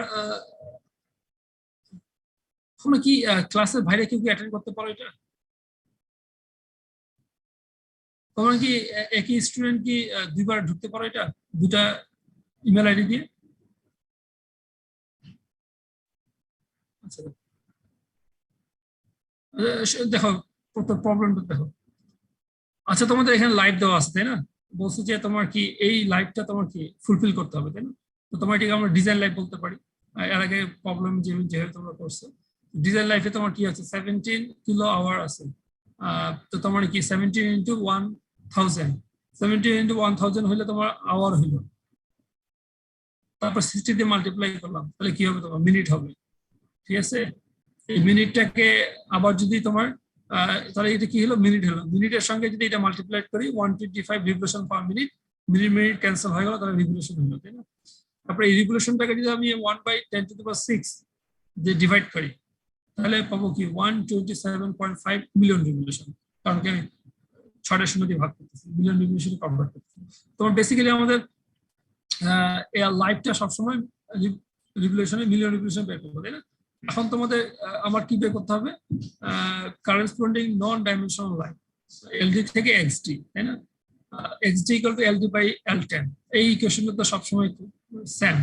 তোমরা কি ক্লাসের বাইরে কেউ কি অ্যাটেন্ড করতে পারো এটা? তোমরা কি একই স্টুডেন্ট কি দুইবার ঢুকতে পারো এটা, দুটা ইমেল আইডি দিয়ে? আচ্ছা দেখো প্রবলেমটা দেখো। আচ্ছা তোমাদের এখানে লাইভ দেওয়া আছে, তাই না? বলছো যে তোমার কি এই লাইভটা তোমার কি ফুলফিল করতে হবে, তাই না? তো তোমার এটাকে আমরা ডিজাইন লাইভ বলতে পারি। এর আগে প্রবলেম যেভাবে তোমরা করছো, ডিজাইন লাইফে তোমার কি আছে? 17 কিলো আওয়ার আছে, তো তোমার কি 17 ইন্টু 1000, 17 ইন্টু 1000 হইলে তোমার আওয়ার হইলো, তারপর 60 দিয়ে মাল্টিপ্লাই করলাম, তাহলে কি হবে? তোমার মিনিট হবে, ঠিক আছে? এই মিনিটটাকে আবার যদি তোমার তাহলে এটা কি হলো? মিনিট হলো। মিনিটের সঙ্গে যদি এটা মাল্টিপ্লাই করি 125 revolution per minute, minute cancel হয়ে গেল, তাহলে রিভলিউশন হলো, তাই না? তারপরে এই রিভলিউশনটাকে যদি আমি 1/10⁶ যে ডিভাইড করি, তাহলে পাবো কি 127.5 মিলিয়ন রিভলিউশন, কারণ কি আমি 6 শূন্য দিয়ে ভাগ করতেছি, মিলিয়ন রিভলিউশন কনভার্ট করতেছি। তোমার বেসিক্যালি আমাদের লাইফটা সবসময় রিভলিউশনে মিলিয়ন রিভলিউশন বের করবো, তাই না? এখন তোমাদের আমার কি বের করতে হবে? Corresponding non dimensional line LD থেকে এক্সডি, তাই না? XD equal to LD by L10, এই ইকুয়েশনটা তো সবসময় সেম।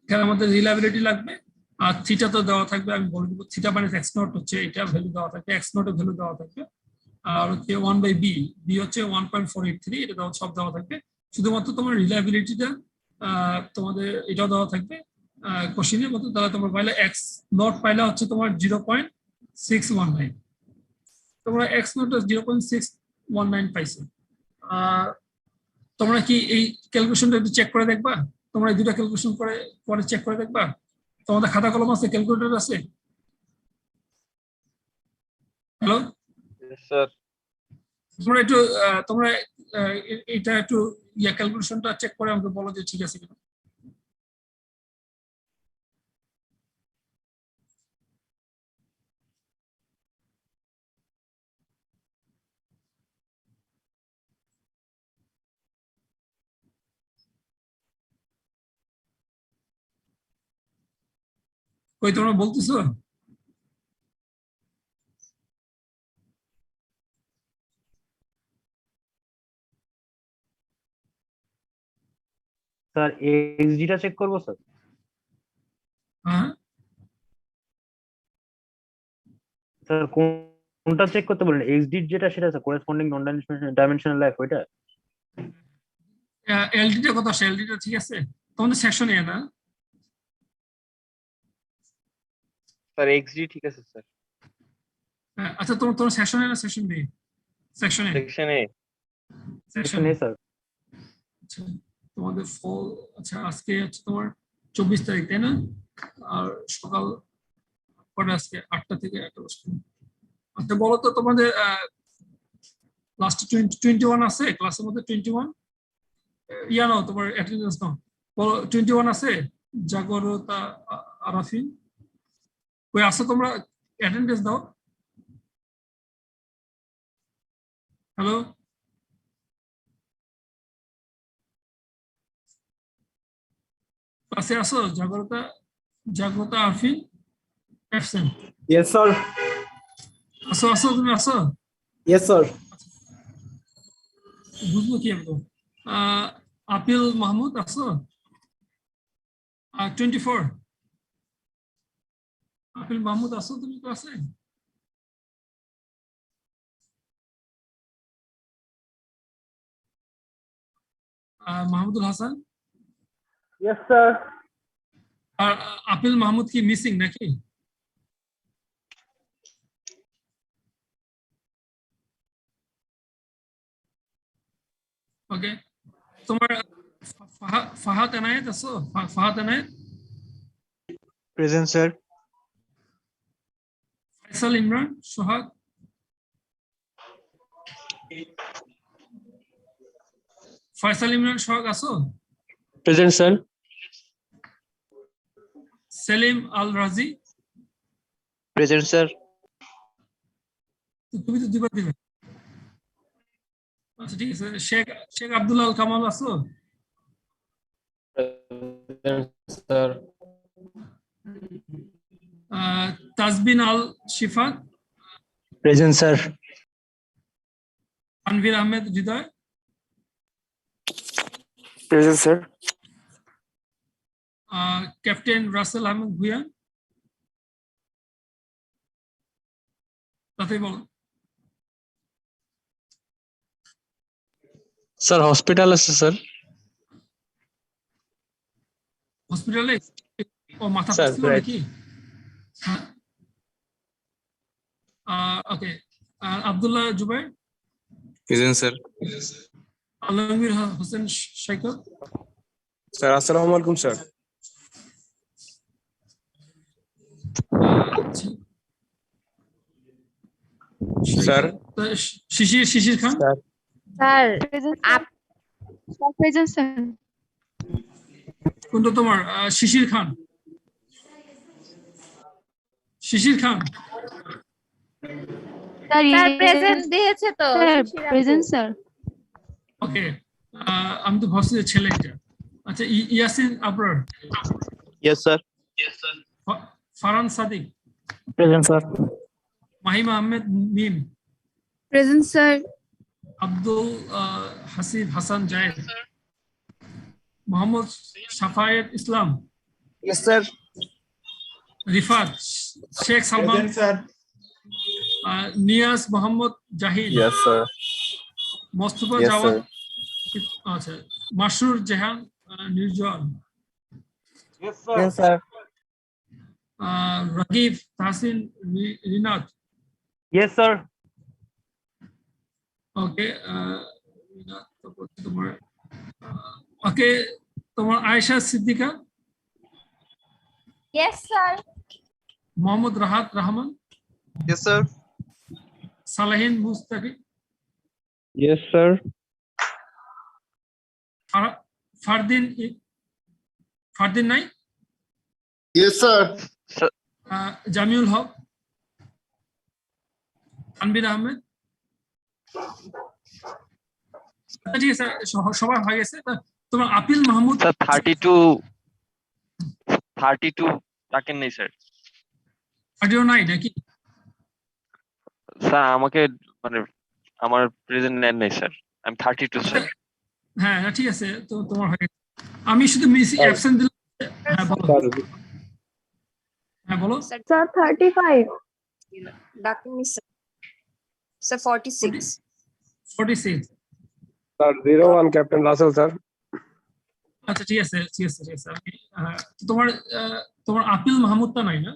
এখানে আমাদের রিলায়েবিলিটি লাগবে, আর থিটা তো দেওয়া থাকবে, আমি বলে দেবো থিটা মাইনাস x নট হচ্ছে এটা ভ্যালু দেওয়া থাকবে, x নট এর ভ্যালু দেওয়া থাকবে, আর হচ্ছে 1/b, b হচ্ছে 1.483, এটা সব দেওয়া থাকবে। শুধুমাত্র তোমার রিলায়েবিলিটিটা তোমাদের এটাও দেওয়া থাকবে কোশ্চেনের মতো, তাহলে তোমরা পাইলে x নট পাইলে হচ্ছে তোমার 0.619, তোমরা x নট 0.619 পাইছো। তোমরা কি এই ক্যালকুলেশনটা একটু চেক করে দেখবা? তোমরা এই দুটা ক্যালকুলেশন করে চেক করে দেখবা? তোমাদের খাতা কলম আছে, ক্যালকুলেটর আছে? হ্যালো স্যার তোমরা একটু তোমরা এটা একটু ক্যালকুলেশনটা চেক করে আমাকে বলো যে ঠিক আছে কিনা। কই তোমরা বলতেছো? স্যার এক্সডিটা চেক করবো স্যার? হ্যাঁ, স্যার কোনটা চেক করতে বলেন? এক্সডি যেটা সেটা sir, corresponding non dimensional life ওইটা? এলডিটা কত আসে? এলডিটা ঠিক আছে তোমাদের সেকশন এ না? স্যার এক্সডি ঠিক আছে স্যার। আচ্ছা তোমার তোমার সেকশন এ না সেকশন বি? সেকশন এ। সেকশন এ। সেকশন নেই স্যার। আচ্ছা তোমাদের ফল, আচ্ছা আজকে হচ্ছে তোমার 24 তারিখ তাই না? আর সকাল কটা আজকে? 8টা থেকে 1টা পর্যন্ত। আচ্ছা বলো তো তোমাদের লাস্ট 21 আছে ক্লাসের মধ্যে? 21 ইয়া নাও, তোমার অ্যাটেন্ডেন্স নাও, বলো 21 আছে? জাগরতা, আরাফিন, কই আসো তোমরা? অ্যাটেন্ডেন্স দাও। হ্যালো, ক্লাসে আসো? জাগরতা, জাগ্রতা, আরফিন অ্যাবসেন্ট। Yes, sir. আসো আসো, তুমি আসো। Yes, sir. বুঝবো কি একদম। আপিল মাহমুদ আসো? 24 আপিল মাহমুদ আসো তুমি ক্লাসে? Mahmudul Hasan Yes, sir. আর আপিল মাহমুদ কি মিসিং নাকি? ওকে, তোমার ফাহাদ এনায়েত আছো? ফাহাদ এনায়েত? Present, sir. ফয়সাল ইমরান সোহাগ? ফয়সাল ইমরান সোহাগ আছো? Present, sir. সেলিম আল রাজি? Present, sir. তুমি তো দুবার দিবে। আচ্ছা ঠিক আছে, শেখ শেখ আব্দুল আল কামাল আছো? Present, sir. Tajbin Al Shifat? Present, sir. Tanvir Ahmed Hridoy? Present, sir. Captain Rasel Ahmed Bhuiyan? তাতেই বলো। Sir, hospital আছে, sir. হসপিটালে? ও মাথা Sir, পড়ছিল right. নাকি? ওকে, আব্দুল্লাহ জুবাইর? Present, sir. আলমগীর হোসেন সৈকত? Sir, assalamu alaikum, sir. Sir. শিশির খান? Sir. Sir Present, sir. কোনটা তোমার? শিশির খান? শিশির খান Sir, স্যার প্রেজেন্ট দিয়েছে তো। Sir, শিশির আপু। present, sir. ওকে, আমি তো ভাবছি যে ছেলে এটা। আচ্ছা Yasin Abrar? Yes sir. Farhan Sadiq? Present, sir. Mahima Ahmed Mim? Present, sir. Abdul Hasib Hasan Zayed? Mohammad Safayet Islam? Yes, sir. Rifat Sheikh Salman? Present, sir. Niaz Mohammad Zahid? Yes, sir. Mostafa Yes, Jawad? sir. আচ্ছা Masrur Jahan Nirjon? Yes, sir. Yes, sir. Ragib Tahsin Rinat? Yes sir. Okay, তোমার ওকে, তোমার Ayesha Siddika? Yes sir. Mohammad Rahat Rahman? Yes, sir. Salahin Mustaki? Yes, sir. Fardin Fardin নাই, Yes, sir. জামিউল হক, তানভীর আহমেদ। আচ্ছা, ঠিক আছে, সবাই হয়ে গেছে। তোমার আপিল মাহমুদ স্যার 32 ডাকেন নেই স্যার। অডিও নাই নাকি? স্যার আমাকে মানে আমার প্রেজেন্ট নেন নাই স্যার, আমি 32 স্যার। হ্যাঁ ঠিক আছে, তো তোমার হয়ে গেছে। আমি শুধু মিস অ্যাবসেন্ট দিলাম। হ্যাঁ বলো, হ্যাঁ বলো। Sir, 35. Dr. Misa. Sir, 46. 46। Sir, 01 Captain Russell, sir. আচ্ছা ঠিক আছে, ঠিক আছে, ঠিক আছে। আমি তোমার তোমার আপিল মাহমুদটা নাই না?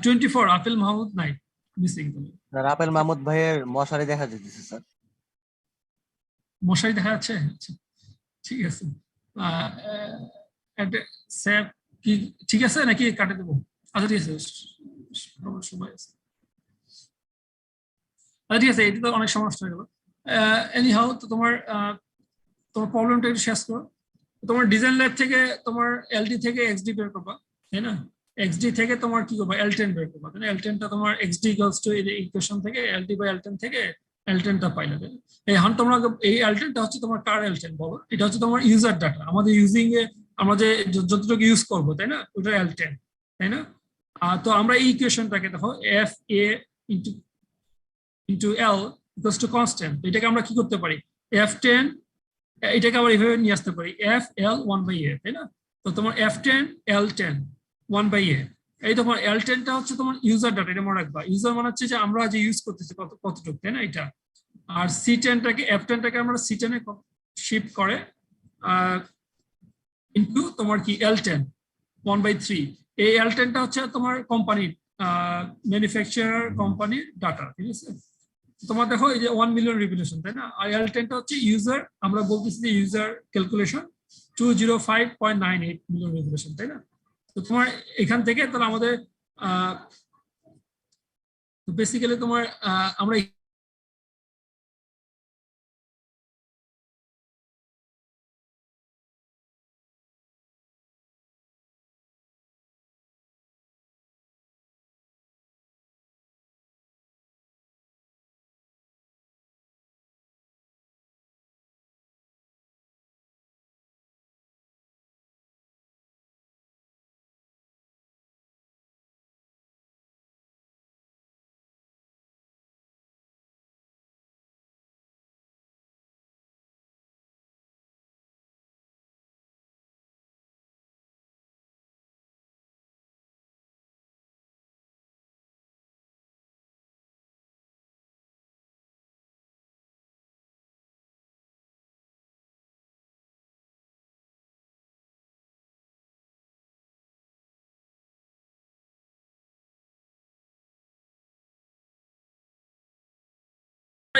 24 আপিল মাহমুদ নাই, মিসিং। তুমি স্যার আপেল মাহমুদ ভাইয়ের মশারি দেখা যেতেছে স্যার। মশারি দেখা যাচ্ছে? আচ্ছা, ঠিক আছে। স্যার কি ঠিক আছে নাকি কাটে দেবো? আচ্ছা ঠিক আছে, সময় আছে। আচ্ছা ঠিক আছে, এটা তো অনেক সমস্যা হয়ে গেল। এনিহাউ, তো তোমার প্রবলেমটা একটু শেষ করো। তোমার ডিজাইন ল্যাব থেকে তোমার এলটি থেকে এক্সডি বের করবা, তাই না? এক্সডি থেকে তোমার কি করবা, L10 বের করবা, তাই না? L10টা তোমার এক্সডি ইকুয়ালস টু এই ইকুয়েশন থেকে LD বাই L10 থেকে L10টা পাইলে, তাই না? এখন তোমরা এই L10টা হচ্ছে তোমার কার L10 বলো? এটা হচ্ছে তোমার ইউজার ডাটা, আমাদের ইউজিং এ আমরা যে যতটুকু ইউজ করবো, তাই না? ওটা L10, তাই না? তো আমরা এই ইকুয়েশনটাকে দেখো FA into L equals to constant. এটাকে আমরা কি করতে পারি, F10 এটাকে আবার এইভাবে নিয়ে আসতে পারি FL 1/A, তাই না? তো তোমার F10 L10 1/A, এই তোমার L10টা হচ্ছে তোমার ইউজার ডাটা, এটা মনে রাখবা। ইউজার মানে হচ্ছে যে আমরা যে ইউজ করতেছি কতটুকু, তাই না? এটা। আর C10টাকে F10টাকে আমরা C10 এ শিফট করে ইনটু তোমার কি L10 1/3। এই L10টা হচ্ছে তোমার কোম্পানির ম্যানুফ্যাকচারার কোম্পানির ডাটা, ঠিক আছে? তোমার দেখো এই যে 1 মিলিয়ন রিভলিউশন, তাই না? আর L10টা হচ্ছে ইউজার, আমরা বলতেছি যে ইউজার ক্যালকুলেশন 205.98 মিলিয়ন রিভলিউশন, তাই না? তো তোমার এখান থেকে তাহলে আমাদের বেসিক্যালি তোমার আমরা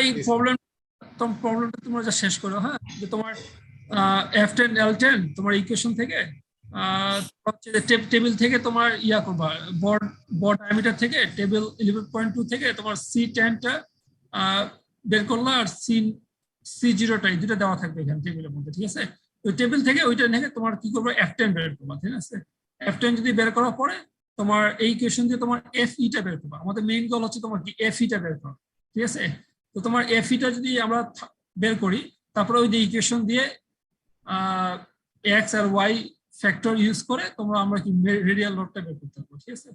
এই প্রবলেমটা তোমরা যা শেষ করো, হ্যাঁ, যে তোমার F10 L10 তোমার ইকুয়েশন থেকে হচ্ছে যে টেবিল থেকে তোমার ইয়া করবা, বড ডায়ামিটার থেকে টেবিল 11.2 থেকে তোমার C10টা বের করলা, আর C0টা এই দুটো দেওয়া থাকবে এখানে টেবিলের মধ্যে, ঠিক আছে? ওই টেবিল থেকে ওইটা থেকে তোমার কি করবে, F10 বের করবা, ঠিক আছে? F10 যদি বের করার পরে তোমার এই ইকুয়েশন দিয়ে তোমার FEটা বের করবা। আমাদের মেইন গোল হচ্ছে তোমার কি FEটা বের করা, ঠিক আছে? তো তোমার FEটা যদি আমরা বের করি, তারপরে ওই যে ইকুয়েশন দিয়ে X আর Y ফ্যাক্টর ইউজ করে তোমরা আমরা কি রেডিয়াল লোডটা বের করতে পারবো, ঠিক আছে?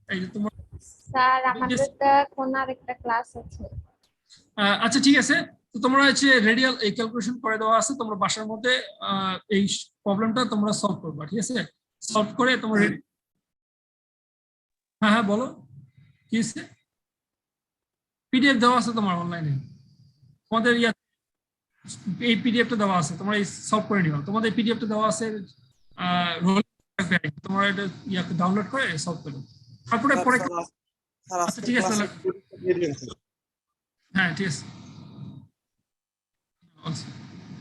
এই যে তোমার স্যার আমাদের কোন আরেকটা ক্লাস আছে। আচ্ছা ঠিক আছে, তো তোমরা হচ্ছে রেডিয়াল এই ক্যালকুলেশন করে দেওয়া আছে, তোমরা বাসার মধ্যে এই প্রবলেমটা তোমরা সলভ করবা, ঠিক আছে? সলভ করে তোমরা হ্যাঁ হ্যাঁ বলো কি আছে? পিডিএফ দেওয়া আছে তোমার অনলাইনে, তোমাদের এই পিডিএফটা দেওয়া আছে, তোমরা এই সলভ করে নিও। তোমাদের পিডিএফটা দেওয়া আছে, তোমরা এটা ডাউনলোড করে সলভ করো, তারপরে পরে। আচ্ছা ঠিক আছে, হ্যাঁ ঠিক আছে।